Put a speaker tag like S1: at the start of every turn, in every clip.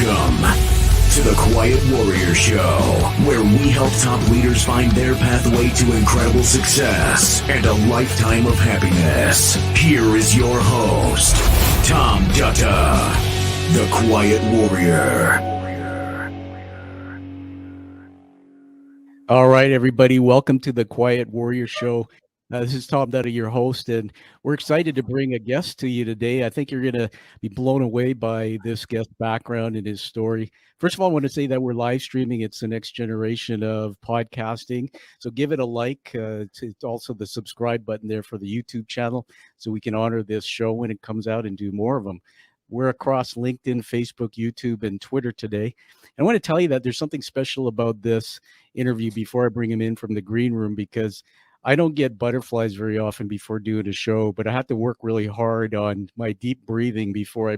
S1: Welcome to the Quiet Warrior Show, where we help top leaders find their pathway to incredible success and a lifetime of happiness. Here is your host, Tom Dutta, the Quiet Warrior.
S2: All right, everybody. Welcome to the Quiet Warrior Show. This is Tom Dutta, your host, and we're excited to bring a guest to you today. I think you're going to be blown away by this guest's background and his story. First of all, I want to say that we're live streaming. It's the next generation of podcasting. So give it a like. It's also the subscribe button there for the YouTube channel so we can honor this show when it comes out and do more of them. We're across LinkedIn, Facebook, YouTube, and Twitter today. And I want to tell you that there's something special about this interview before I bring him in from the green room, because I don't get butterflies very often before doing a show, but I had to work really hard on my deep breathing before I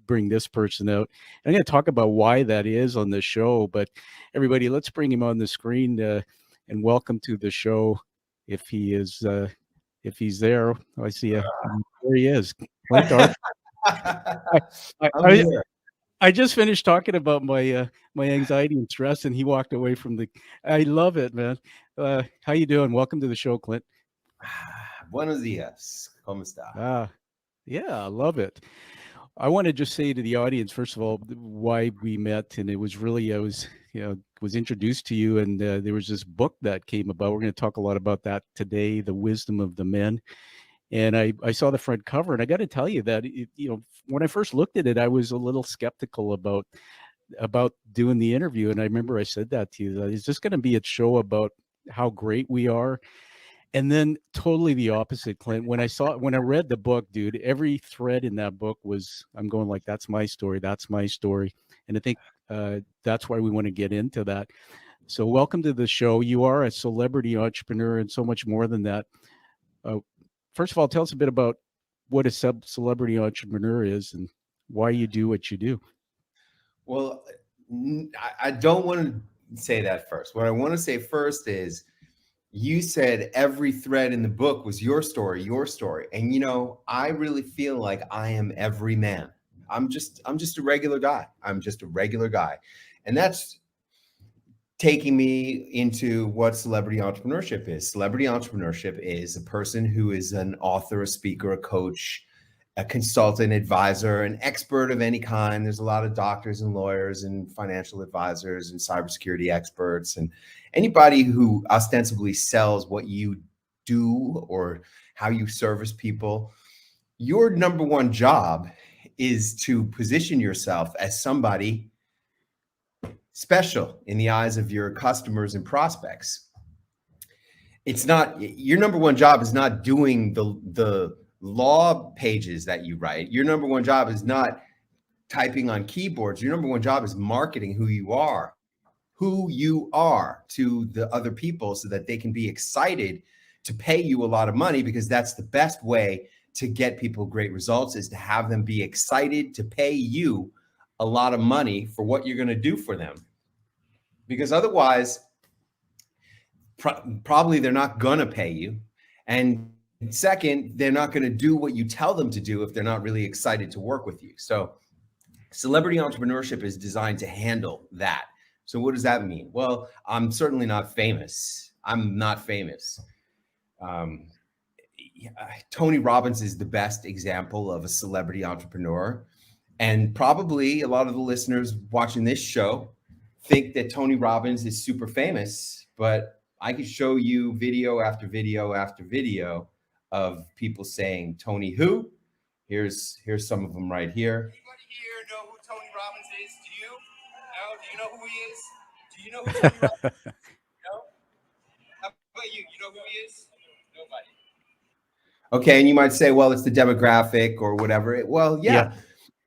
S2: bring this person out. And I'm going to talk about why that is on the show. But everybody, let's bring him on the screen and welcome to the show. If he's there, I see there he is. Clint Arthur. I just finished talking about my anxiety and stress, and he walked away from the. I love it, man. How you doing? Welcome to the show, Clint.
S3: Buenos dias. ¿Cómo está?
S2: Yeah, I love it. I want to just say to the audience, first of all, why we met, and it was really I was introduced to you, and there was this book that came about. We're going to talk a lot about that today, The Wisdom of the Men. And I saw the front cover, and I got to tell you that when I first looked at it, I was a little skeptical about doing the interview. And I remember I said that to you. Is this going to be a show about how great we are? And then totally the opposite, Clint. When I read the book, dude, every thread in that book I'm going like, that's my story. That's my story. And I think that's why we want to get into that. So welcome to the show. You are a celebrity entrepreneur and so much more than that. First of all, tell us a bit about what a celebrity entrepreneur is and why you do what you do.
S3: Well, I don't want to say that first. What I want to say first is you said every thread in the book was your story. And, I really feel like I am every man. I'm just a regular guy. And that's taking me into what celebrity entrepreneurship is. Celebrity entrepreneurship is a person who is an author, a speaker, a coach, a consultant, advisor, an expert of any kind. There's a lot of doctors and lawyers and financial advisors and cybersecurity experts and anybody who ostensibly sells what you do or how you service people. Your number one job is to position yourself as somebody special in the eyes of your customers and prospects. It's not, your number one job is not doing the law pages that you write. Your number one job is not typing on keyboards. Your number one job is marketing who you are to the other people so that they can be excited to pay you a lot of money, because that's the best way to get people great results, is to have them be excited to pay you a lot of money for what you're going to do for them. Because otherwise, probably they're not going to pay you. And second, they're not going to do what you tell them to do if they're not really excited to work with you. So celebrity entrepreneurship is designed to handle that. So what does that mean? Well, I'm certainly not famous. Tony Robbins is the best example of a celebrity entrepreneur. And probably a lot of the listeners watching this show think that Tony Robbins is super famous, but I could show you video after video after video of people saying, Tony who? Here's some of them right here.
S4: Anybody here know who Tony Robbins is? Do you? No? Do you know who he is? Do you know who Tony Robbins is? No? How about you? You know who he is? Nobody.
S3: Okay, and you might say, well, it's the demographic or whatever. Well, yeah.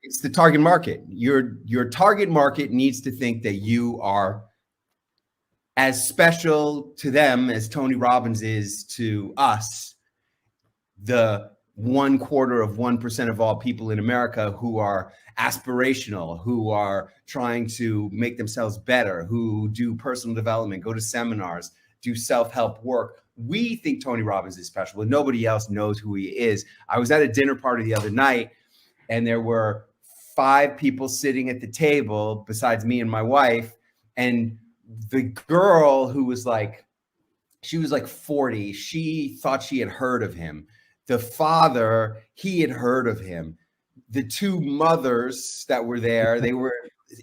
S3: It's the target market. Your target market needs to think that you are as special to them as Tony Robbins is to us, the 0.25% of all people in America who are aspirational, who are trying to make themselves better, who do personal development, go to seminars, do self-help work. We think Tony Robbins is special, but nobody else knows who he is. I was at a dinner party the other night, and there were 5 people sitting at the table besides me and my wife. And the girl who was like, she was like 40, she thought she had heard of him. The father, he had heard of him. The 2 mothers that were there, they were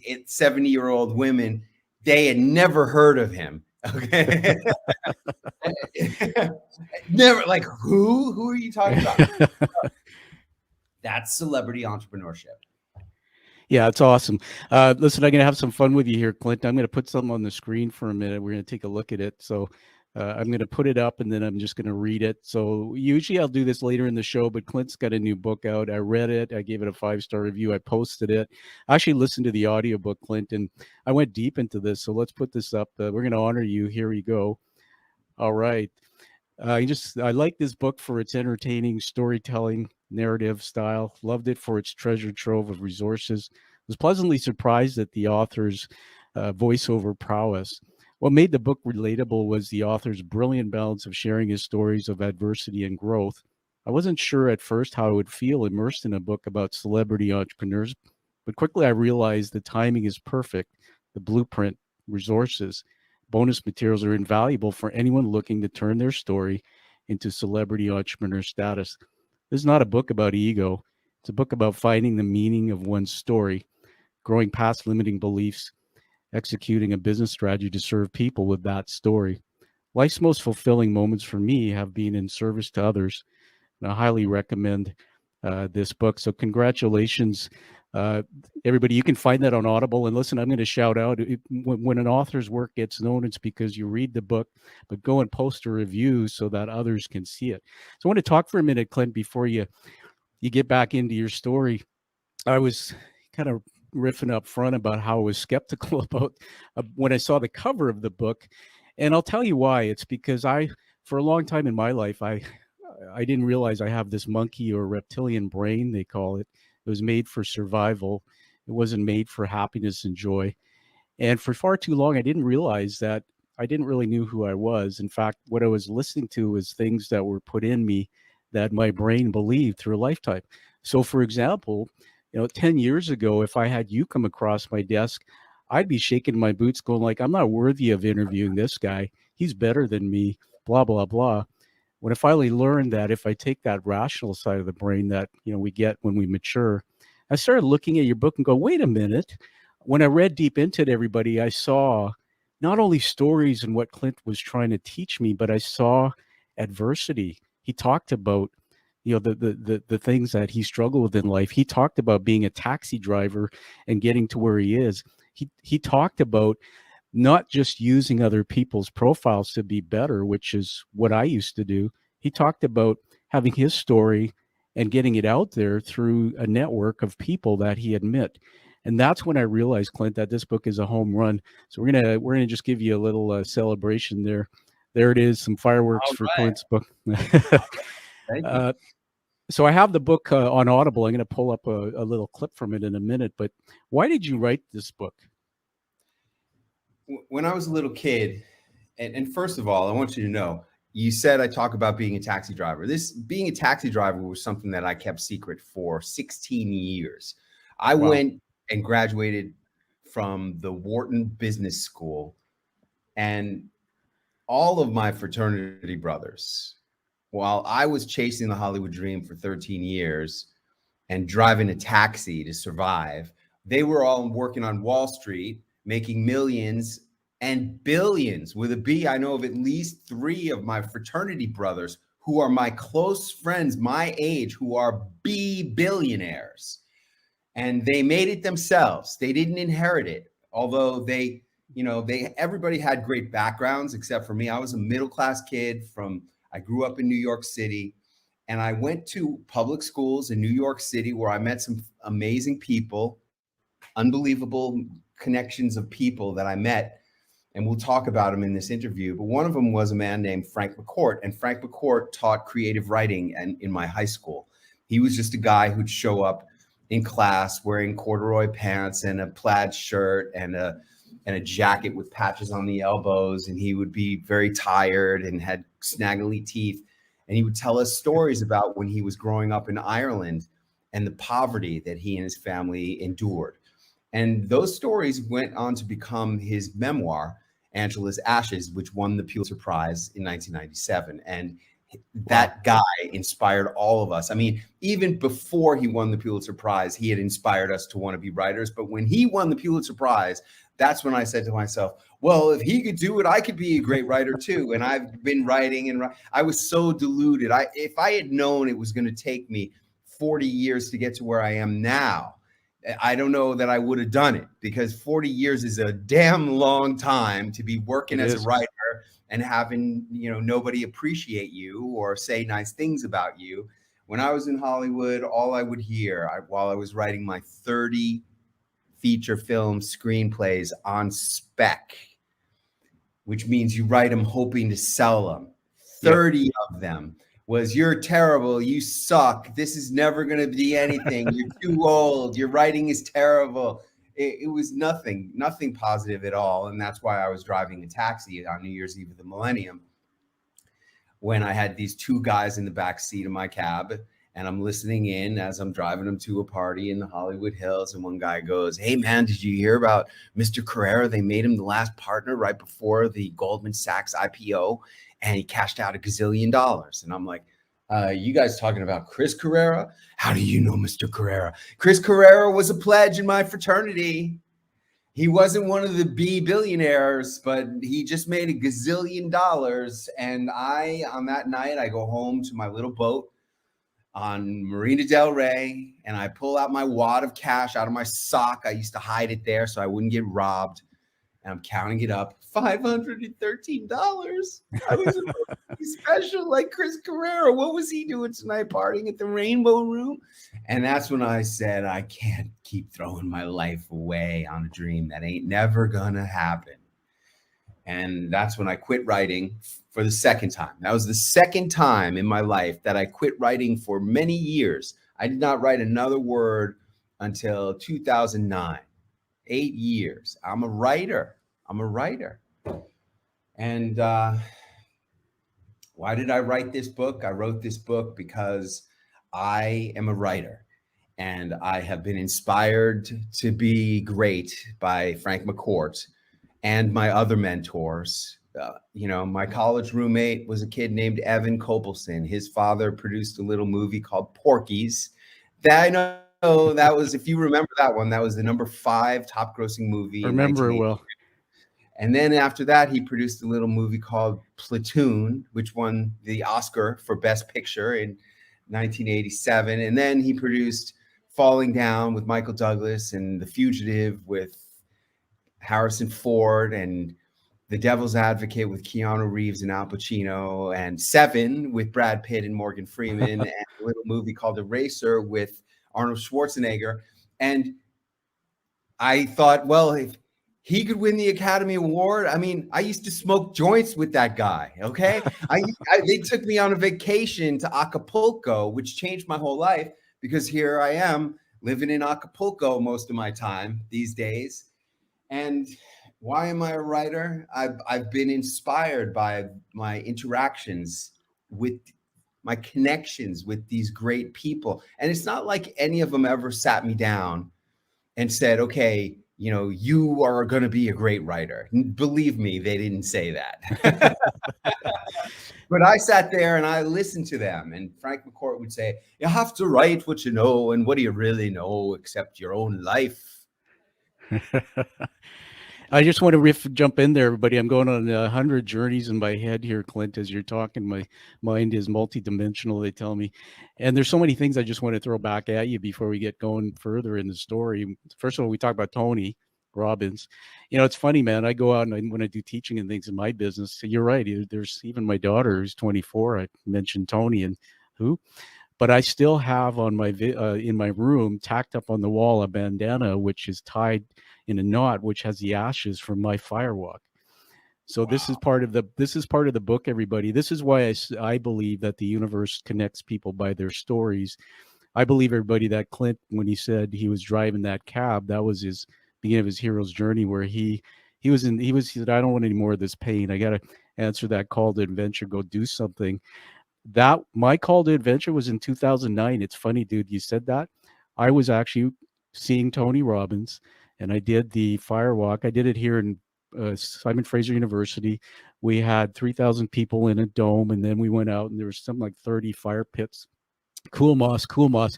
S3: 70-year-old women. They had never heard of him. Okay. Never, like, who are you talking about? That's celebrity entrepreneurship.
S2: Yeah, it's awesome. Listen, I'm going to have some fun with you here, Clint. I'm going to put something on the screen for a minute. We're going to take a look at it. So I'm going to put it up and then I'm just going to read it. So usually I'll do this later in the show, but Clint's got a new book out. I read it. I gave it a 5-star review. I posted it. I actually listened to the audiobook, Clint, and I went deep into this. So let's put this up. We're going to honor you. Here we go. All right. I like this book for its entertaining storytelling, narrative style. Loved it for its treasure trove of resources. Was pleasantly surprised at the author's voiceover prowess. What made the book relatable was the author's brilliant balance of sharing his stories of adversity and growth. I wasn't sure at first how I would feel immersed in a book about celebrity entrepreneurs, but quickly I realized the timing is perfect. The blueprint, resources, bonus materials are invaluable for anyone looking to turn their story into celebrity entrepreneur status. This is not a book about ego. It's a book about finding the meaning of one's story, growing past limiting beliefs, executing a business strategy to serve people with that story. Life's most fulfilling moments for me have been in service to others, and I highly recommend this book. So congratulations, everybody. You can find that on Audible. And listen, I'm going to shout out, when an author's work gets known, it's because you read the book, but go and post a review so that others can see it. So I want to talk for a minute, Clint, before you get back into your story. I was kind of riffing up front about how I was skeptical about when I saw the cover of the book. And I'll tell you why. It's because for a long time in my life, I didn't realize I have this monkey or reptilian brain, they call it. It was made for survival. It wasn't made for happiness and joy. And for far too long, I didn't realize that I didn't really know who I was. In fact, what I was listening to was things that were put in me that my brain believed through a lifetime. So for example, 10 years ago, if I had you come across my desk, I'd be shaking my boots going like, I'm not worthy of interviewing this guy. He's better than me, blah, blah, blah. When I finally learned that if I take that rational side of the brain that, we get when we mature, I started looking at your book and go, wait a minute. When I read deep into it, everybody, I saw not only stories and what Clint was trying to teach me, but I saw adversity. He talked about the things that he struggled with in life. He talked about being a taxi driver and getting to where he is. He talked about not just using other people's profiles to be better, which is what I used to do. He talked about having his story and getting it out there through a network of people that he had met. And that's when I realized, Clint, that this book is a home run. So we're gonna just give you a little celebration there. There it is, some fireworks for Clint's book.
S3: Thank you.
S2: So I have the book on Audible. I'm going to pull up a little clip from it in a minute. But why did you write this book?
S3: When I was a little kid, and first of all, I want you to know, you said I talk about being a taxi driver. Being a taxi driver was something that I kept secret for 16 years. I went and graduated from the Wharton Business School, and all of my fraternity brothers, while I was chasing the Hollywood dream for 13 years and driving a taxi to survive, they were all working on Wall Street, making millions and billions with a B. I know of at least 3 of my fraternity brothers who are my close friends, my age, who are billionaires. And they made it themselves. They didn't inherit it. Although everybody had great backgrounds except for me. I was a middle-class kid I grew up in New York City, and I went to public schools in New York City where I met some amazing people, unbelievable connections of people that I met. And we'll talk about them in this interview. But one of them was a man named Frank McCourt, and Frank McCourt taught creative writing in my high school. He was just a guy who'd show up in class wearing corduroy pants and a plaid shirt and a jacket with patches on the elbows, and he would be very tired and had snaggly teeth, and he would tell us stories about when he was growing up in Ireland and the poverty that he and his family endured. And those stories went on to become his memoir, Angela's Ashes, which won the Pulitzer Prize in 1997. And that guy inspired all of us. I mean, even before he won the Pulitzer Prize, he had inspired us to want to be writers. But when he won the Pulitzer Prize, that's when I said to myself, well, if he could do it, I could be a great writer too. And I've been writing, and I was so deluded. If I had known it was going to take me 40 years to get to where I am now, I don't know that I would have done it, because 40 years is a damn long time to be working as a writer and having, nobody appreciate you or say nice things about you. When I was in Hollywood, all I would hear while I was writing my 30 feature film screenplays on spec, which means you write them hoping to sell them. 30 of them was, you're terrible, you suck, this is never going to be anything, you're too old, your writing is terrible. It was nothing positive at all. And that's why I was driving a taxi on New Year's Eve of the millennium, when I had these two guys in the back seat of my cab, and I'm listening in as I'm driving them to a party in the Hollywood Hills. And one guy goes, hey man, did you hear about Mr. Carrera? They made him the last partner right before the Goldman Sachs IPO, and he cashed out $1 gazillion. And I'm like, you guys talking about Chris Carrera? How do you know Mr. Carrera? Chris Carrera was a pledge in my fraternity. He wasn't one of the B billionaires, but he just made $1 gazillion. And on that night, I go home to my little boat on Marina Del Rey, and I pull out my wad of cash out of my sock. I used to hide it there so I wouldn't get robbed. And I'm counting it up, $513. I was special like Chris Carrera. What was he doing tonight, partying at the Rainbow Room? And that's when I said, I can't keep throwing my life away on a dream that ain't never gonna happen. And that's when I quit writing for the second time. That was the second time in my life that I quit writing for many years. I did not write another word until 2009. 8 years. I'm a writer. And why did I write this book? I wrote this book because I am a writer, and I have been inspired to be great by Frank McCourt and my other mentors. My college roommate was a kid named Evan Copelson. His father produced a little movie called Porky's. That I know that was, if you remember that one, that was the number 5 top grossing movie.
S2: I remember it well.
S3: And then after that, he produced a little movie called Platoon, which won the Oscar for Best Picture in 1987. And then he produced Falling Down with Michael Douglas, and The Fugitive with Harrison Ford, and The Devil's Advocate with Keanu Reeves and Al Pacino, and Seven with Brad Pitt and Morgan Freeman, and a little movie called Eraser with Arnold Schwarzenegger. And I thought, well, if he could win the Academy Award, I mean, I used to smoke joints with that guy, okay? They took me on a vacation to Acapulco, which changed my whole life, because here I am living in Acapulco most of my time these days. And why am I a writer? I've been inspired by my interactions with my connections with these great people. And it's not like any of them ever sat me down and said, okay, you are going to be a great writer. Believe me, they didn't say that. But I sat there and I listened to them. And Frank McCourt would say, you have to write what you know. And what do you really know except your own life?
S2: I just want to jump in there, everybody. I'm going on 100 journeys in my head here, Clint, as you're talking. My mind is multidimensional, they tell me. And there's so many things I just want to throw back at you before we get going further in the story. First of all, we talk about Tony Robbins. It's funny, man. I go out and when I do teaching and things in my business, you're right. There's even my daughter who's 24. I mentioned Tony and who. But I still have on my in my room, tacked up on the wall, a bandana which is tied in a knot, which has the ashes from my firewalk. So wow. This is part of the book, everybody. This is why I believe that the universe connects people by their stories. I believe, everybody, that Clint, when he said he was driving that cab, that was his beginning of his hero's journey, where he said, I don't want any more of this pain. I got to answer that call to adventure, go do something. that my call to adventure was in 2009. It's funny, dude, you said that. I was actually seeing Tony Robbins, and I did the fire walk. I did it here in Simon Fraser University. We had 3,000 people in a dome, and then we went out, and there was something like 30 fire pits. Cool moss, cool moss.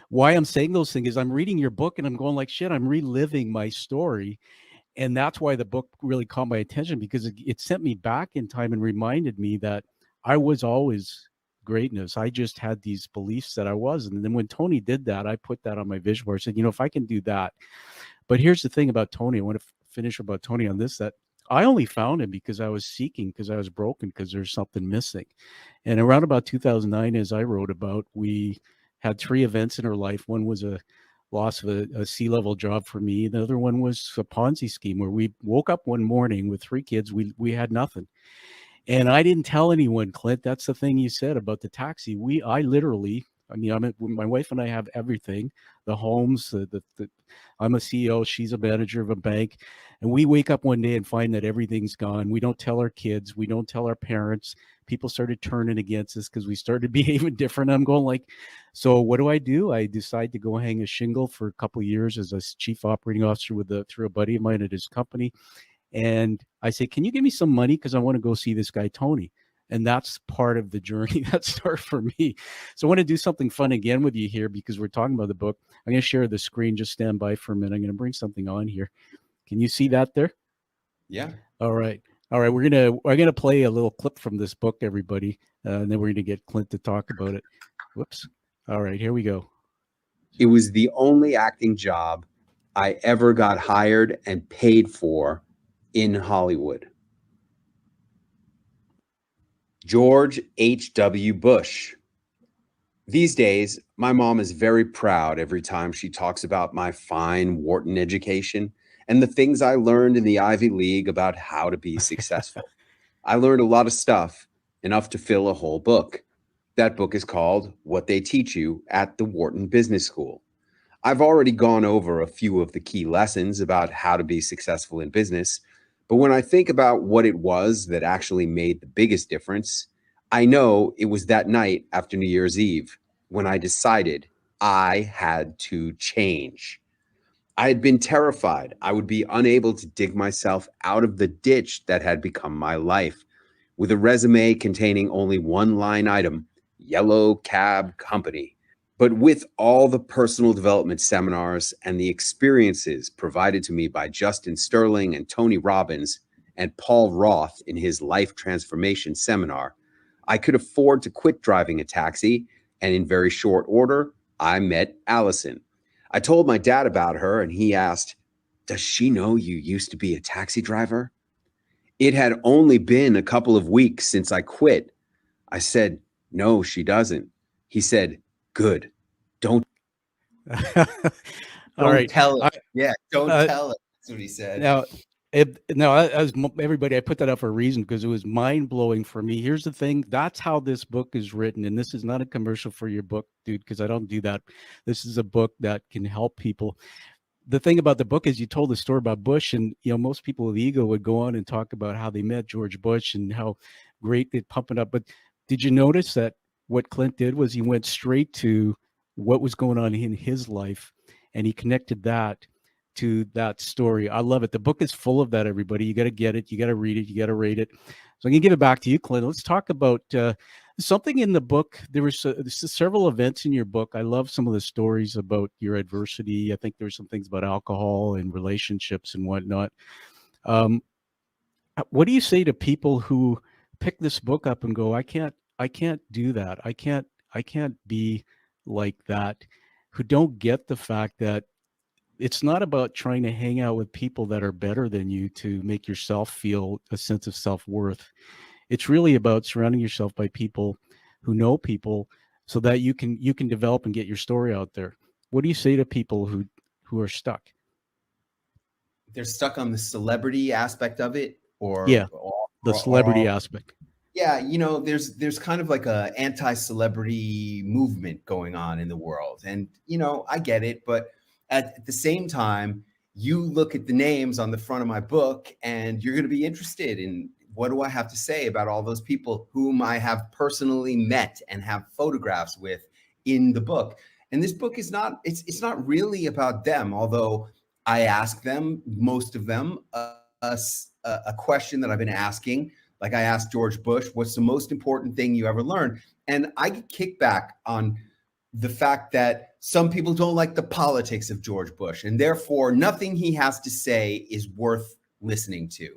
S2: Why I'm saying those things is I'm reading your book, and I'm going like, shit, I'm reliving my story. And that's why the book really caught my attention, because it sent me back in time and reminded me that I was always greatness. I just had these beliefs that I was. And then when Tony did that, I put that on my vision board. I said, if I can do that. But here's the thing about Tony. I want to finish about Tony on this, that I only found him because I was seeking, because I was broken, because there's something missing. And around about 2009, as I wrote about, we had 3 events in our life. One was a loss of a C-level job for me. The other one was a Ponzi scheme where we woke up one morning with 3 kids. We had nothing. And I didn't tell anyone, Clint. That's the thing you said about the taxi. My wife and I have everything, the homes, I'm a CEO, she's a manager of a bank. And we wake up one day and find that everything's gone. We don't tell our kids. We don't tell our parents. People started turning against us because we started behaving different. I'm going like, so what do? I decide to go hang a shingle for a couple of years as a chief operating officer through a buddy of mine at his company. And I say, can you give me some money? Because I want to go see this guy, Tony. And that's part of the journey that started for me. So I want to do something fun again with you here, because we're talking about the book. I'm going to share the screen. Just stand by for a minute. I'm going to bring something on here. Can you see that there?
S3: Yeah.
S2: All right. We're gonna play a little clip from this book, everybody, and then we're gonna get Clint to talk about it. Whoops. All right, here we go.
S5: It was the only acting job I ever got hired and paid for in Hollywood. George H.W. Bush. These days, my mom is very proud every time she talks about my fine Wharton education and the things I learned in the Ivy League about how to be successful. I learned a lot of stuff, enough to fill a whole book. That book is called What They Teach You at the Wharton Business School. I've already gone over a few of the key lessons about how to be successful in business, but when I think about what it was that actually made the biggest difference, I know it was that night after New Year's Eve when I decided I had to change. I had been terrified I would be unable to dig myself out of the ditch that had become my life. With a resume containing only one line item, yellow cab company. But with all the personal development seminars and the experiences provided to me by Justin Sterling and Tony Robbins and Paul Roth in his life transformation seminar, I could afford to quit driving a taxi, and in very short order, I met Allison. I told my dad about her, and he asked, "Does she know you used to be a taxi driver?" It had only been a couple of weeks since I quit. I said, "No, she doesn't." He said, "Good. Don't
S2: All right.
S3: Tell it. Don't tell it. That's what he said.
S2: As everybody, I put that up for a reason, because it was mind blowing for me. Here's the thing. That's how this book is written. And this is not a commercial for your book, dude, because I don't do that. This is a book that can help people. The thing about the book is you told the story about Bush, and most people with ego would go on and talk about how they met George Bush and how great they'd pump it up. But did you notice that what Clint did was he went straight to what was going on in his life, and he connected that to that story? I love it. The book is full of that, everybody. You got to get it. You got to read it. You got to rate it. So I'm going to give it back to you, Clint. Let's talk about something in the book. There was several events in your book. I love some of the stories about your adversity. I think there's some things about alcohol and relationships and whatnot. What do you say to people who pick this book up and go, I can't do that. I can't be like that, who don't get the fact that it's not about trying to hang out with people that are better than you to make yourself feel a sense of self-worth. It's really about surrounding yourself by people who know people so that you can develop and get your story out there. What do you say to people who are stuck?
S3: They're stuck on the celebrity aspect of it,
S2: the celebrity aspect.
S3: Yeah, there's kind of like a anti-celebrity movement going on in the world. And, I get it, but at the same time, you look at the names on the front of my book and you're going to be interested in what do I have to say about all those people whom I have personally met and have photographs with in the book? And this book is not, it's not really about them, although I ask them, most of them, a question that I've been asking. Like I asked George Bush, what's the most important thing you ever learned? And I get kickback on the fact that some people don't like the politics of George Bush, and therefore nothing he has to say is worth listening to.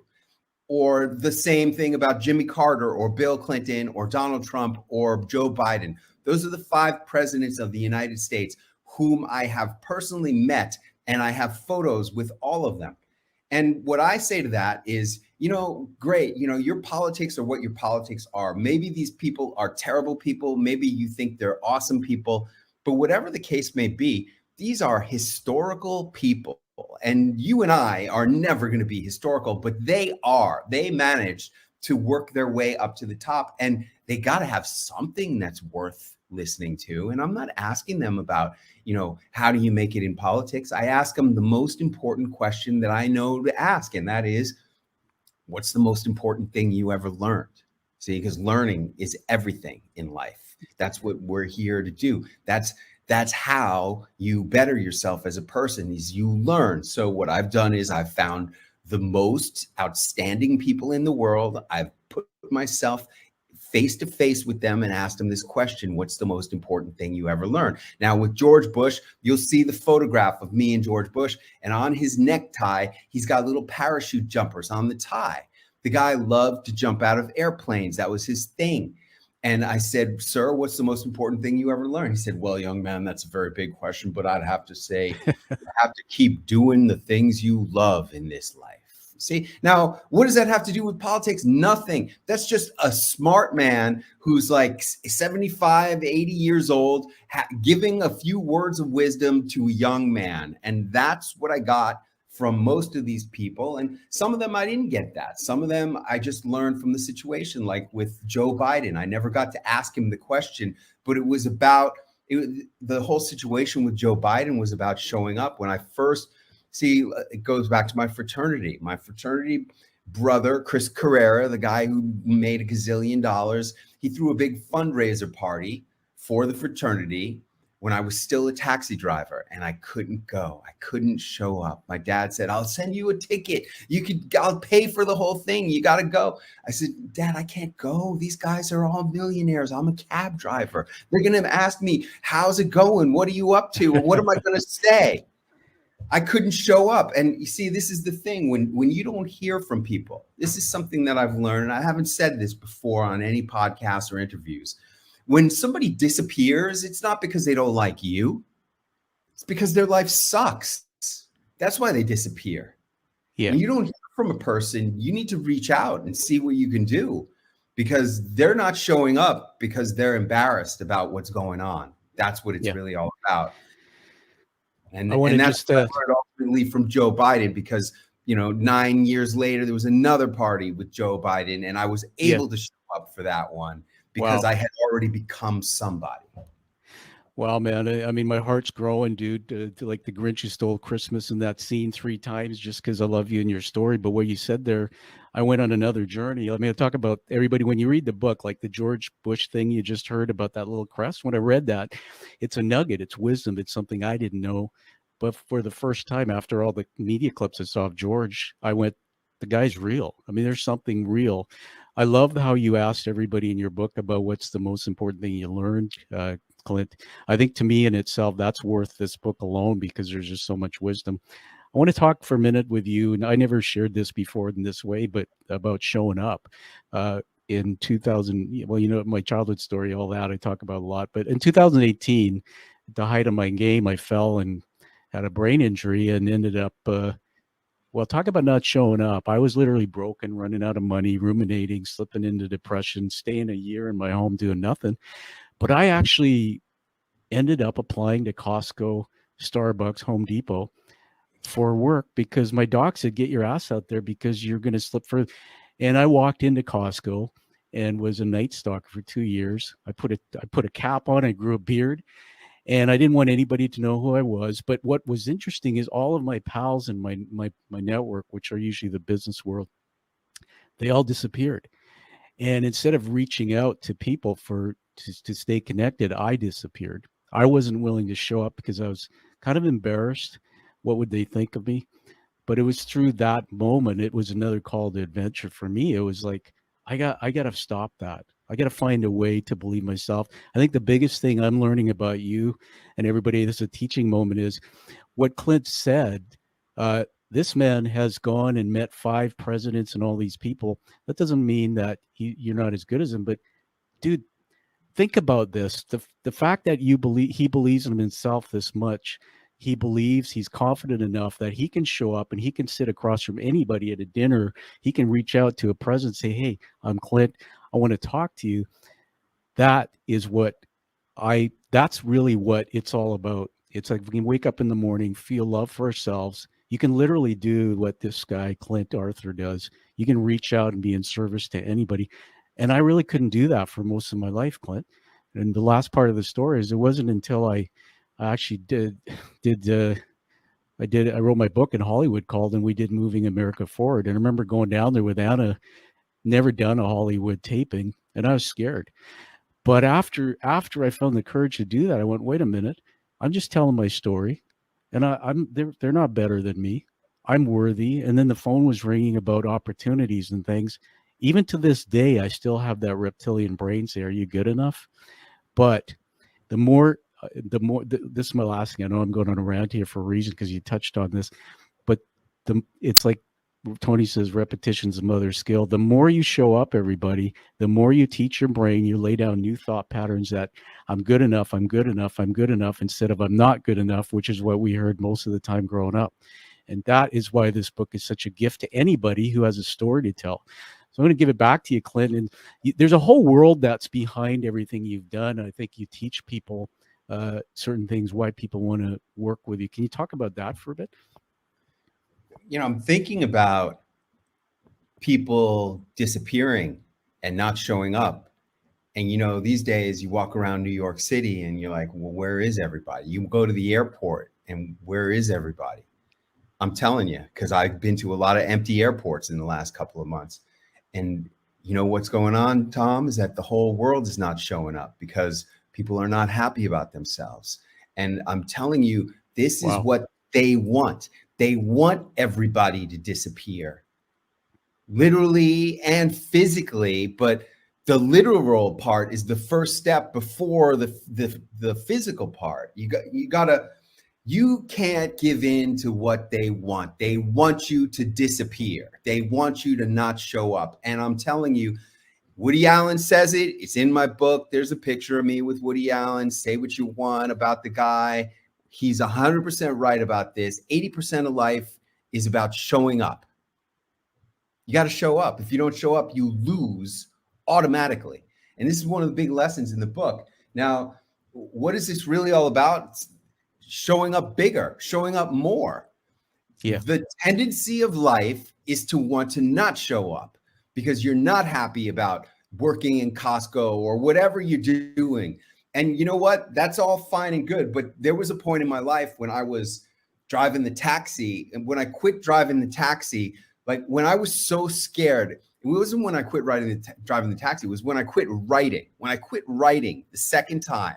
S3: Or the same thing about Jimmy Carter or Bill Clinton or Donald Trump or Joe Biden. Those are the 5 presidents of the United States whom I have personally met, and I have photos with all of them. And what I say to that is, great, your politics are what your politics are. Maybe these people are terrible people. Maybe you think they're awesome people. But whatever the case may be, these are historical people. And you and I are never going to be historical, but they are. They managed to work their way up to the top, and they got to have something that's worth listening to. And I'm not asking them about, how do you make it in politics? I ask them the most important question that I know to ask, and that is, what's the most important thing you ever learned? See, because learning is everything in life. That's what we're here to do. That's how you better yourself as a person, is you learn. So what I've done is I've found the most outstanding people in the world. I've put myself face to face with them and asked them this question: what's the most important thing you ever learned? Now with George Bush, you'll see the photograph of me and George Bush, and on his necktie, he's got little parachute jumpers on the tie. The guy loved to jump out of airplanes. That was his thing. And I said, sir, what's the most important thing you ever learned? He said, well, young man, that's a very big question, but I'd have to say, you have to keep doing the things you love in this life. See, now, what does that have to do with politics? Nothing. That's just a smart man who's like 75, 80 years old, giving a few words of wisdom to a young man. And that's what I got from most of these people. And some of them I didn't get that. Some of them I just learned from the situation, like with Joe Biden. I never got to ask him the question, but it was about the whole situation with Joe Biden was about showing up. When I first it goes back to my fraternity brother, Chris Carrera, the guy who made $1 gazillion. He threw a big fundraiser party for the fraternity when I was still a taxi driver, and I couldn't go. I couldn't show up. My dad said, I'll send you a ticket. I'll pay for the whole thing. You got to go. I said, Dad, I can't go. These guys are all millionaires. I'm a cab driver. They're going to ask me, how's it going? What are you up to? What am I going to say? I couldn't show up. And you see, this is the thing, when you don't hear from people, this is something that I've learned. And I haven't said this before on any podcasts or interviews. When somebody disappears, it's not because they don't like you. It's because their life sucks. That's why they disappear. Yeah. When you don't hear from a person, you need to reach out and see what you can do, because they're not showing up because they're embarrassed about what's going on. That's what it's really all about. And that's what I learned ultimately from Joe Biden, because, 9 years later, there was another party with Joe Biden, and I was able to show up for that one because I had already become somebody.
S2: Wow, man. I mean, my heart's growing, dude, to like the Grinch Who Stole Christmas in that scene 3 times just because I love you and your story. But what you said there, I went on another journey. I mean, I talk about everybody, when you read the book, like the George Bush thing you just heard about that little crest. When I read that, it's a nugget. It's wisdom. It's something I didn't know. But for the first time, after all the media clips I saw of George, I went, the guy's real. I mean, there's something real. I love how you asked everybody in your book about what's the most important thing you learned, Clint. I think to me in itself, that's worth this book alone, because there's just so much wisdom. I want to talk for a minute with you, and I never shared this before in this way, but about showing up. In 2000, well, my childhood story, all that I talk about a lot. But in 2018, at the height of my game, I fell and had a brain injury and ended up, talk about not showing up. I was literally broken, running out of money, ruminating, slipping into depression, staying a year in my home doing nothing. But I actually ended up applying to Costco, Starbucks, Home Depot for work, because my doc said, get your ass out there because you're going to slip further. And I walked into Costco and was a night stalker for 2 years. I put a cap on, I grew a beard, and I didn't want anybody to know who I was. But what was interesting is all of my pals and my network, which are usually the business world, They all disappeared. And instead of reaching out to people to stay connected, I disappeared. I wasn't willing to show up because I was kind of embarrassed. What would they think of me? But it was through that moment, it was another call to adventure for me. It was like, I got to stop that. I got to find a way to believe myself. I think the biggest thing I'm learning about you and everybody, this is a teaching moment, is what Clint said. This man has gone and met 5 presidents and all these people. That doesn't mean that you're not as good as him, but dude, think about this. The fact that he believes in himself this much, he believes he's confident enough that he can show up and he can sit across from anybody at a dinner. He can reach out to a president and say, hey, I'm Clint. I want to talk to you. That's really what it's all about. It's like we can wake up in the morning, feel love for ourselves. You can literally do what this guy, Clint Arthur, does. You can reach out and be in service to anybody. And I really couldn't do that for most of my life, Clint. And the last part of the story is it wasn't until I actually I wrote my book and Hollywood called and we did Moving America Forward. And I remember going down there with Anna, never done a Hollywood taping, and I was scared. But after I found the courage to do that, I went, wait a minute, I'm just telling my story, and they're not better than me. I'm worthy. And then the phone was ringing about opportunities and things. Even to this day, I still have that reptilian brain say, are you good enough? But this is my last thing. I know I'm going on a rant here for a reason because you touched on this, but it's like Tony says, repetition's the mother of skill. The more you show up, everybody, the more you teach your brain, you lay down new thought patterns that I'm good enough, I'm good enough, I'm good enough, instead of I'm not good enough, which is what we heard most of the time growing up. And that is why this book is such a gift to anybody who has a story to tell. So I'm going to give it back to you, Clint. And there's a whole world that's behind everything you've done. I think you teach people certain things, why people want to work with you. Can you talk about that for a bit?
S3: I'm thinking about people disappearing and not showing up. And, these days you walk around New York City and you're like, well, where is everybody? You go to the airport and where is everybody? I'm telling you, because I've been to a lot of empty airports in the last couple of months. And you know what's going on, Tom, is that the whole world is not showing up because people are not happy about themselves. And I'm telling you, this is what they want. They want everybody to disappear, literally and physically. But the literal part is the first step before the physical part. You can't give in to what they want. They want you to disappear. They want you to not show up. And I'm telling you, Woody Allen says it. It's in my book. There's a picture of me with Woody Allen. Say what you want about the guy. He's 100% right about this. 80% of life is about showing up. You got to show up. If you don't show up, you lose automatically. And this is one of the big lessons in the book. Now, what is this really all about? It's showing up bigger, showing up more. Yeah. The tendency of life is to want to not show up because you're not happy about working in Costco or whatever you're doing. And you know what? That's all fine and good. But there was a point in my life when I was driving the taxi, and when I quit driving the taxi, like when I was so scared, it wasn't when I quit driving the taxi, it was when I quit writing. When I quit writing the second time,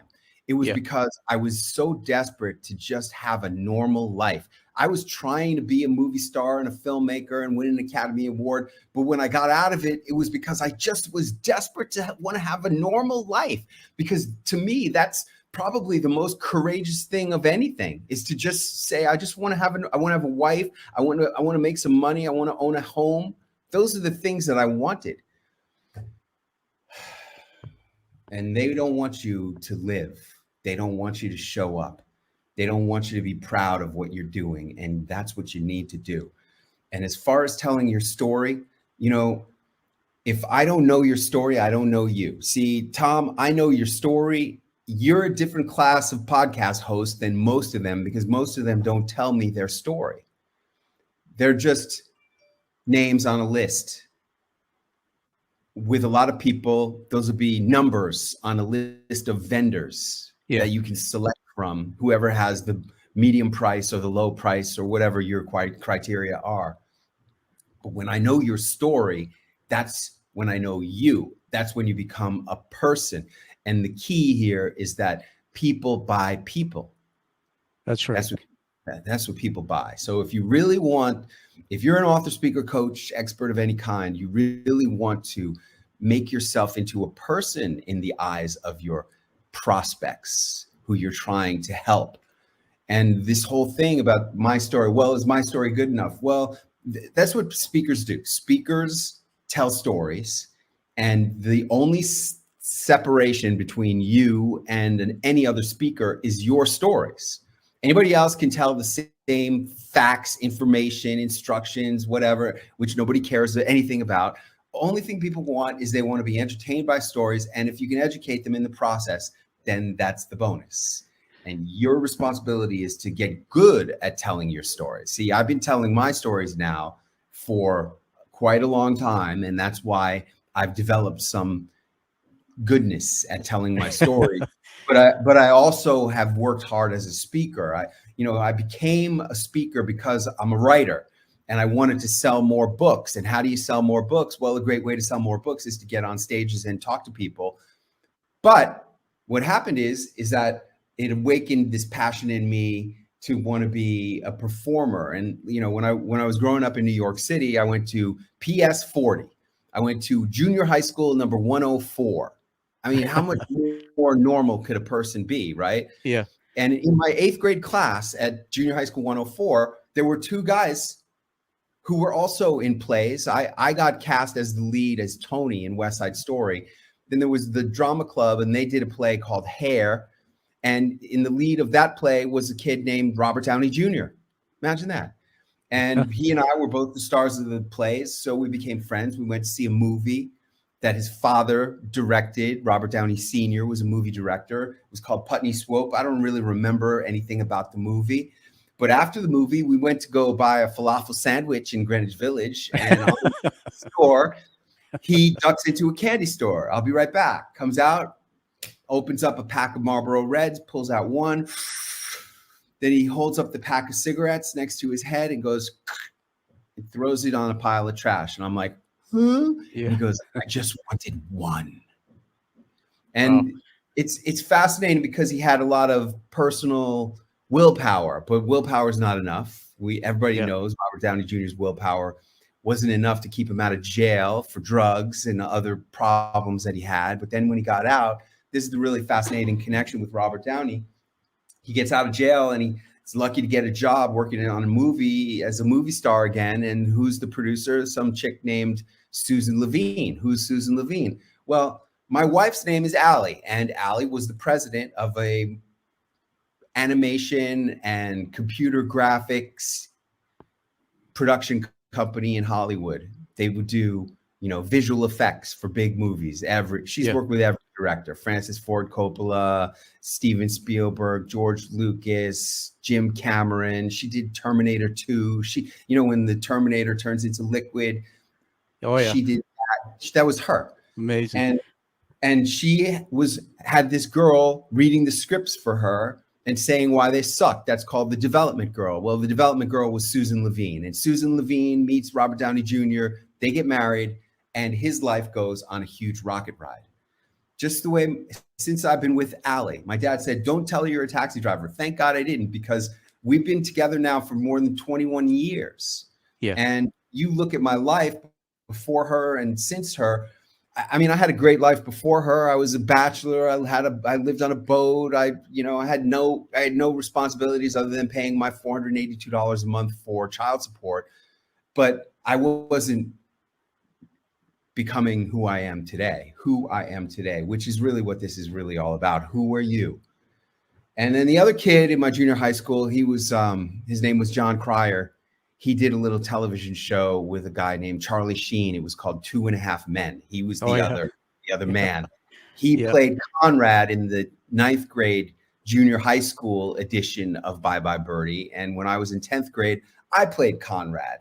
S3: it was because I was so desperate to just have a normal life. I was trying to be a movie star and a filmmaker and win an Academy Award. But when I got out of it, it was because I just was desperate to want to have a normal life. Because to me, that's probably the most courageous thing of anything, is to just say, I want to have a wife. I want to make some money. I want to own a home. Those are the things that I wanted. And they don't want you to live. They don't want you to show up. They don't want you to be proud of what you're doing. And that's what you need to do. And as far as telling your story, if I don't know your story, I don't know you. See, Tom, I know your story. You're a different class of podcast host than most of them, because most of them don't tell me their story. They're just names on a list. With a lot of people, those would be numbers on a list of vendors that you can select from, whoever has the medium price or the low price or whatever your criteria are. But when I know your story, That's when I know you. That's when you become a person. And the key here is that people buy people.
S2: That's right.
S3: That's what people buy. So if you really want, if you're an author, speaker, coach, expert of any kind, you really want to make yourself into a person in the eyes of your prospects who you're trying to help. And this whole thing about my story, well, is my story good enough? Well, that's what speakers do. Speakers tell stories, and the only separation between you and any other speaker is your stories. Anybody else can tell the same facts, information, instructions, whatever, which nobody cares anything about. Only thing people want is they want to be entertained by stories. And if you can educate them in the process, then that's the bonus. And your responsibility is to get good at telling your stories. See, I've been telling my stories now for quite a long time, and that's why I've developed some goodness at telling my story. But I also have worked hard as a speaker. I became a speaker because I'm a writer and I wanted to sell more books. And how do you sell more books? Well, a great way to sell more books is to get on stages and talk to people. But what happened is that it awakened this passion in me to want to be a performer. And when I was growing up in New York City, I went to PS 40. I went to junior high school number 104. I mean, how much more normal could a person be, right?
S2: Yeah.
S3: And in my 8th grade class at junior high school 104, there were 2 guys who were also in plays. I got cast as the lead as Tony in West Side Story. Then there was the drama club, and they did a play called Hair. And in the lead of that play was a kid named Robert Downey Jr. Imagine that. And he and I were both the stars of the plays. So we became friends. We went to see a movie that his father directed. Robert Downey Sr. was a movie director. It was called Putney Swope. I don't really remember anything about the movie. But after the movie, we went to go buy a falafel sandwich in Greenwich Village. And on the store, he ducks into a candy store. I'll be right back. Comes out, opens up a pack of Marlboro Reds, pulls out one. Then he holds up the pack of cigarettes next to his head and goes, and throws it on a pile of trash. And I'm like, huh? Yeah. And he goes, I just wanted one. And it's fascinating because he had a lot of personal willpower, but willpower is not enough. Everybody knows Robert Downey Jr.'s willpower wasn't enough to keep him out of jail for drugs and other problems that he had. But then when he got out, this is the really fascinating connection with Robert Downey. He gets out of jail and he's lucky to get a job working on a movie as a movie star again. And who's the producer? Some chick named Susan Levine. Who's Susan Levine? Well, my wife's name is Allie, and Allie was the president of a animation and computer graphics production company in Hollywood. They would do, visual effects for big movies. She's worked with every director: Francis Ford Coppola, Steven Spielberg, George Lucas, Jim Cameron. She did Terminator 2. She, when the Terminator turns into liquid, she did that. That was her.
S2: Amazing.
S3: And she had this girl reading the scripts for her and saying why they sucked. That's called the development girl. Well, the development girl was Susan Levine, and Susan Levine meets Robert Downey Jr. They get married, and his life goes on a huge rocket ride. Just the way, since I've been with Allie, my dad said, don't tell her you're a taxi driver. Thank God I didn't, because we've been together now for more than 21 years. Yeah. And you look at my life before her and since her. I mean, I had a great life before her. I was a bachelor. I lived on a boat. I had no responsibilities other than paying my $482 a month for child support. But I wasn't becoming who I am today, which is really what this is really all about. Who are you? And then the other kid in my junior high school, he was, his name was John Cryer. He did a little television show with a guy named Charlie Sheen. It was called 2.5 Men. He was the other man. He played Conrad in the 9th grade junior high school edition of Bye Bye Birdie. And when I was in 10th grade, I played Conrad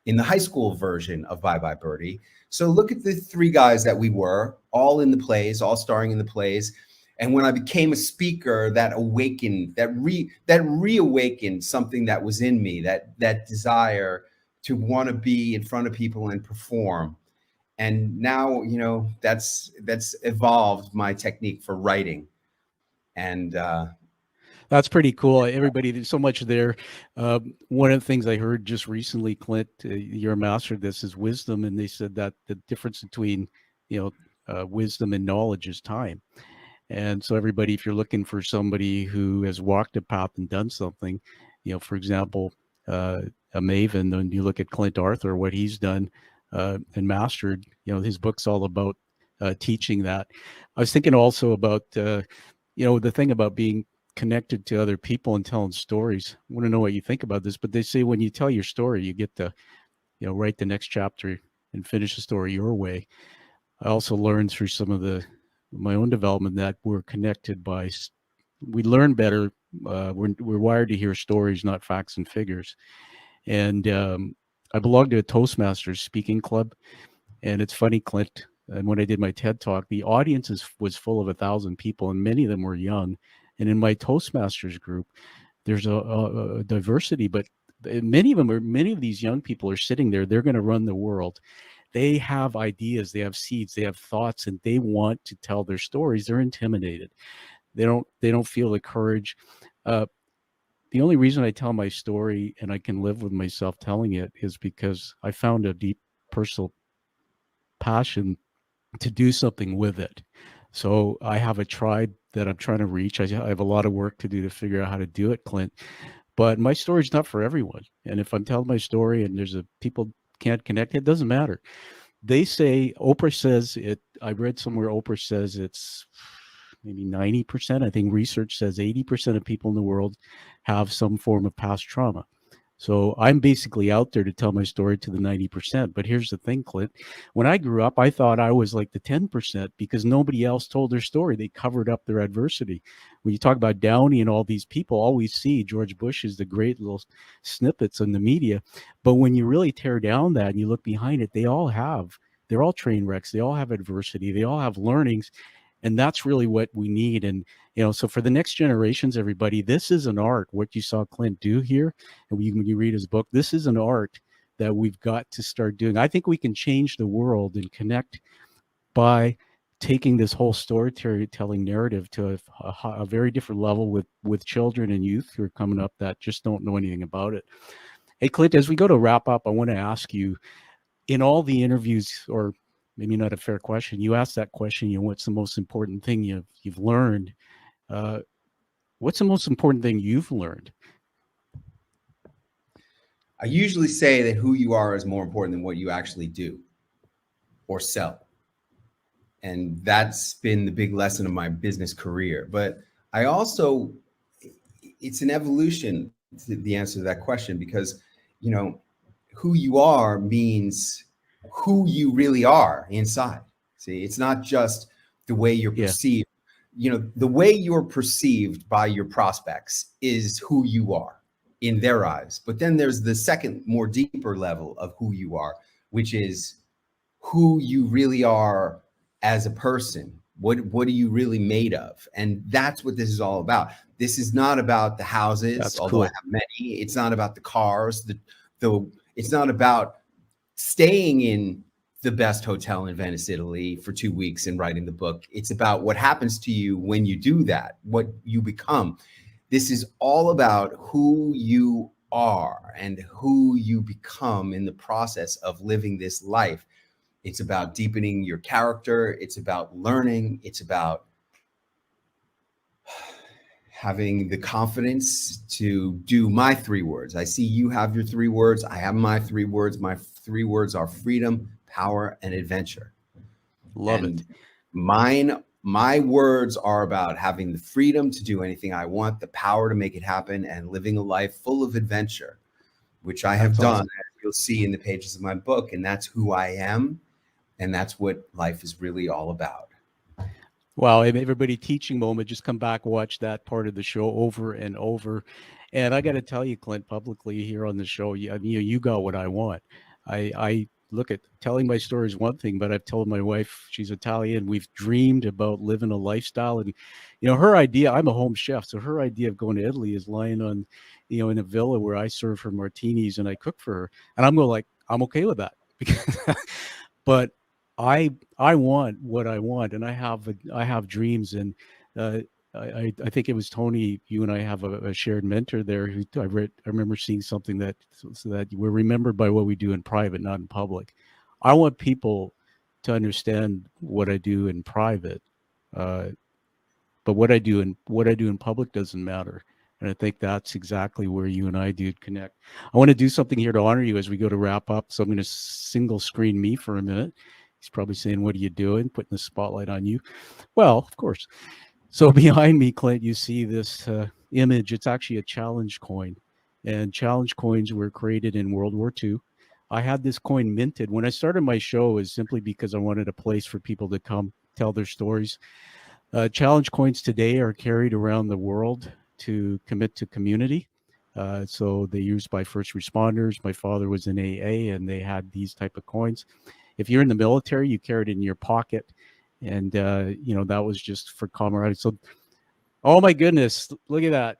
S3: in the high school version of Bye Bye Birdie. So look at the 3 guys that we were, all in the plays, all starring in the plays. And when I became a speaker, that awakened, that reawakened something that was in me, that desire to want to be in front of people and perform. And now, you know, that's evolved my technique for writing. And
S2: That's pretty cool. Everybody, there's so much there. One of the things I heard just recently, Clint, you're a master of this, is wisdom. And they said that the difference between, wisdom and knowledge is time. And so everybody, if you're looking for somebody who has walked a path and done something, for example, a maven, then you look at Clint Arthur, what he's done and mastered, his book's all about teaching that. I was thinking also about, the thing about being connected to other people and telling stories. I want to know what you think about this, but they say when you tell your story, you get to, write the next chapter and finish the story your way. I also learned through some of my own development that we're connected by, we learn better. We're wired to hear stories, not facts and figures. And I belong to a Toastmasters speaking club. And it's funny, Clint, and when I did my TED Talk, the audience was full of 1,000 people, and many of them were young. And in my Toastmasters group, there's a diversity, but many of these young people are sitting there. They're going to run the world. They have ideas, they have seeds, they have thoughts, and they want to tell their stories. They're intimidated. They don't feel the courage. The only reason I tell my story and I can live with myself telling it is because I found a deep personal passion to do something with it. So I have a tribe that I'm trying to reach. I have a lot of work to do to figure out how to do it, Clint. But my story's not for everyone. And if I'm telling my story and people can't connect, it doesn't matter. They say, Oprah says it, I read somewhere Oprah says it's maybe 90%. I think research says 80% of people in the world have some form of past trauma. So I'm basically out there to tell my story to the 90%. But here's the thing, Clint. When I grew up, I thought I was like the 10% because nobody else told their story. They covered up their adversity. When you talk about Downey and all these people, all we see, George Bush, is the great little snippets in the media. But when you really tear down that and you look behind it, they're all train wrecks. They all have adversity. They all have learnings. And that's really what we need. And, so for the next generations, everybody, this is an art. What you saw Clint do here, and when you read his book, this is an art that we've got to start doing. I think we can change the world and connect by taking this whole storytelling narrative to a very different level with children and youth who are coming up that just don't know anything about it. Hey, Clint, as we go to wrap up, I want to ask you, in all the interviews, or maybe not a fair question, you asked that question, what's the most important thing you've learned? What's the most important thing you've learned?
S3: I usually say that who you are is more important than what you actually do or sell. And that's been the big lesson of my business career. But I also, it's an evolution to the answer to that question, because, who you are means who you really are inside. See, it's not just the way you're perceived. The way you're perceived by your prospects is who you are in their eyes. But then there's the second, more deeper level of who you are, which is who you really are as a person. What are you really made of? And that's what this is all about. This is not about the houses,
S2: that's
S3: although
S2: cool.
S3: I have many. It's not about the cars. It's not about staying in the best hotel in Venice, Italy for 2 weeks and writing the book. It's about what happens to you when you do that, what you become. This is all about who you are and who you become in the process of living this life. It's about deepening your character. It's about learning. It's about having the confidence to do my 3 words. I see you have your 3 words. I have my 3 words. My 3 words are freedom, power, and adventure.
S2: Love it.
S3: My words are about having the freedom to do anything I want, the power to make it happen, and living a life full of adventure, which I have done, as you'll see in the pages of my book. And that's who I am. And that's what life is really all about.
S2: Wow, everybody, teaching moment. Just come back, watch that part of the show over and over. And I got to tell you, Clint, publicly here on the show, you got what I want. I look at telling my story is one thing, but I've told my wife, she's Italian, we've dreamed about living a lifestyle. And, her idea, I'm a home chef. So her idea of going to Italy is lying on, in a villa where I serve her martinis and I cook for her. And I'm okay with that. But I want what I want, and I have dreams, and uh, I think it was Tony. You and I have a shared mentor there. Who I remember seeing something that so that we're remembered by what we do in private, not in public. I want people to understand what I do in private, uh, but what I do in public doesn't matter. And I think that's exactly where you and I do connect. I want to do something here to honor you as we go to wrap up. So I'm going to single screen me for a minute. He's probably saying, "What are you doing?" Putting the spotlight on you. Well, of course. So behind me, Clint, you see this image. It's actually a challenge coin. And challenge coins were created in World War II. I had this coin minted. When I started my show, is simply because I wanted a place for people to come tell their stories. Challenge coins today are carried around the world to commit to community. So they're used by first responders. My father was in AA, and they had these type of coins. If you're in the military, you carried it in your pocket, and that was just for camaraderie. So, oh my goodness, look at that!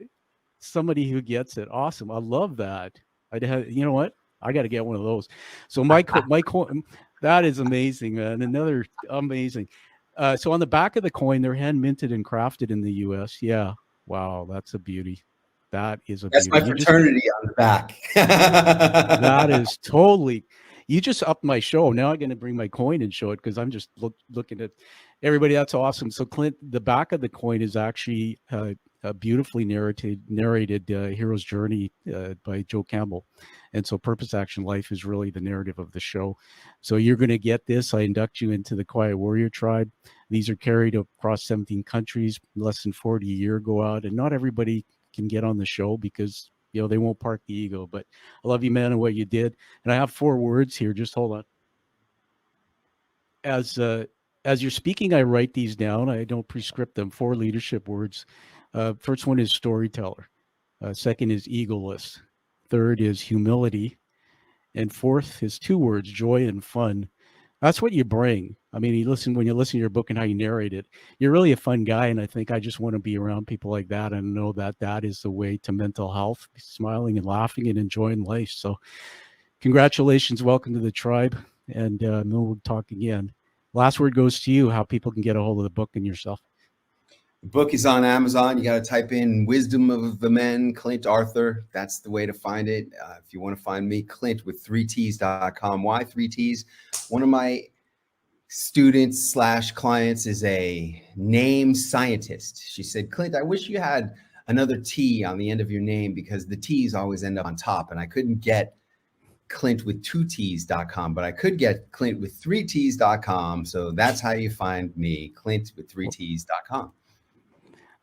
S2: Somebody who gets it, awesome. I love that. You know what? I got to get one of those. So my coin, that is amazing, man. Another amazing. So on the back of the coin, they're hand minted and crafted in the U.S. Yeah, wow, that's a beauty. That is a
S3: That's
S2: beauty.
S3: my fraternity on the back.
S2: That is totally. You just upped my show. Now I'm going to bring my coin and show it because I'm just looking at everybody. That's awesome. So Clint, the back of the coin is actually a beautifully narrated hero's journey by Joe Campbell. And so Purpose Action Life is really the narrative of the show. So you're going to get this. I induct you into the Quiet Warrior Tribe. These are carried across 17 countries, less than 40 a year go out. And not everybody can get on the show because they won't park the ego. But I love you, man, and what you did. And I have 4 words here. Just hold on. As you're speaking, I write these down. I don't prescript them. 4 leadership words. First one is storyteller. Second is egoless. Third is humility. And fourth is 2 words, joy and fun. That's what you bring. I mean, when you listen to your book and how you narrate it, you're really a fun guy. And I think I just want to be around people like that and know that that is the way to mental health, smiling and laughing and enjoying life. So congratulations. Welcome to the tribe. And we'll talk again. Last word goes to you, how people can get a hold of the book and yourself.
S3: The book is on Amazon. You got to type in Wisdom of the Men, Clint Arthur. That's the way to find it. If you want to find me, Clint with 3Ts.com. Why 3 Ts? One of my students / clients is a name scientist. She said, Clint, I wish you had another T on the end of your name because the T's always end up on top. And I couldn't get Clint with 2Ts.com, but I could get Clint with 3Ts.com. So that's how you find me, Clint with 3Ts.com.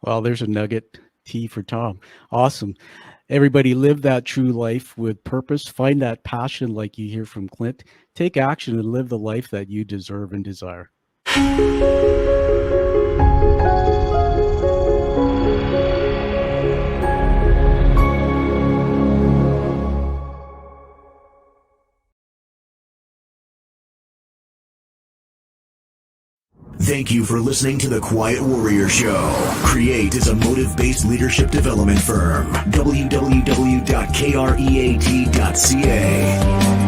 S2: Well, there's a nugget. T for Tom. Awesome. Everybody live that true life with purpose. Find that passion like you hear from Clint. Take action and live the life that you deserve and desire.
S1: Thank you for listening to The Quiet Warrior Show. Create is a motive-based leadership development firm. www.kreat.ca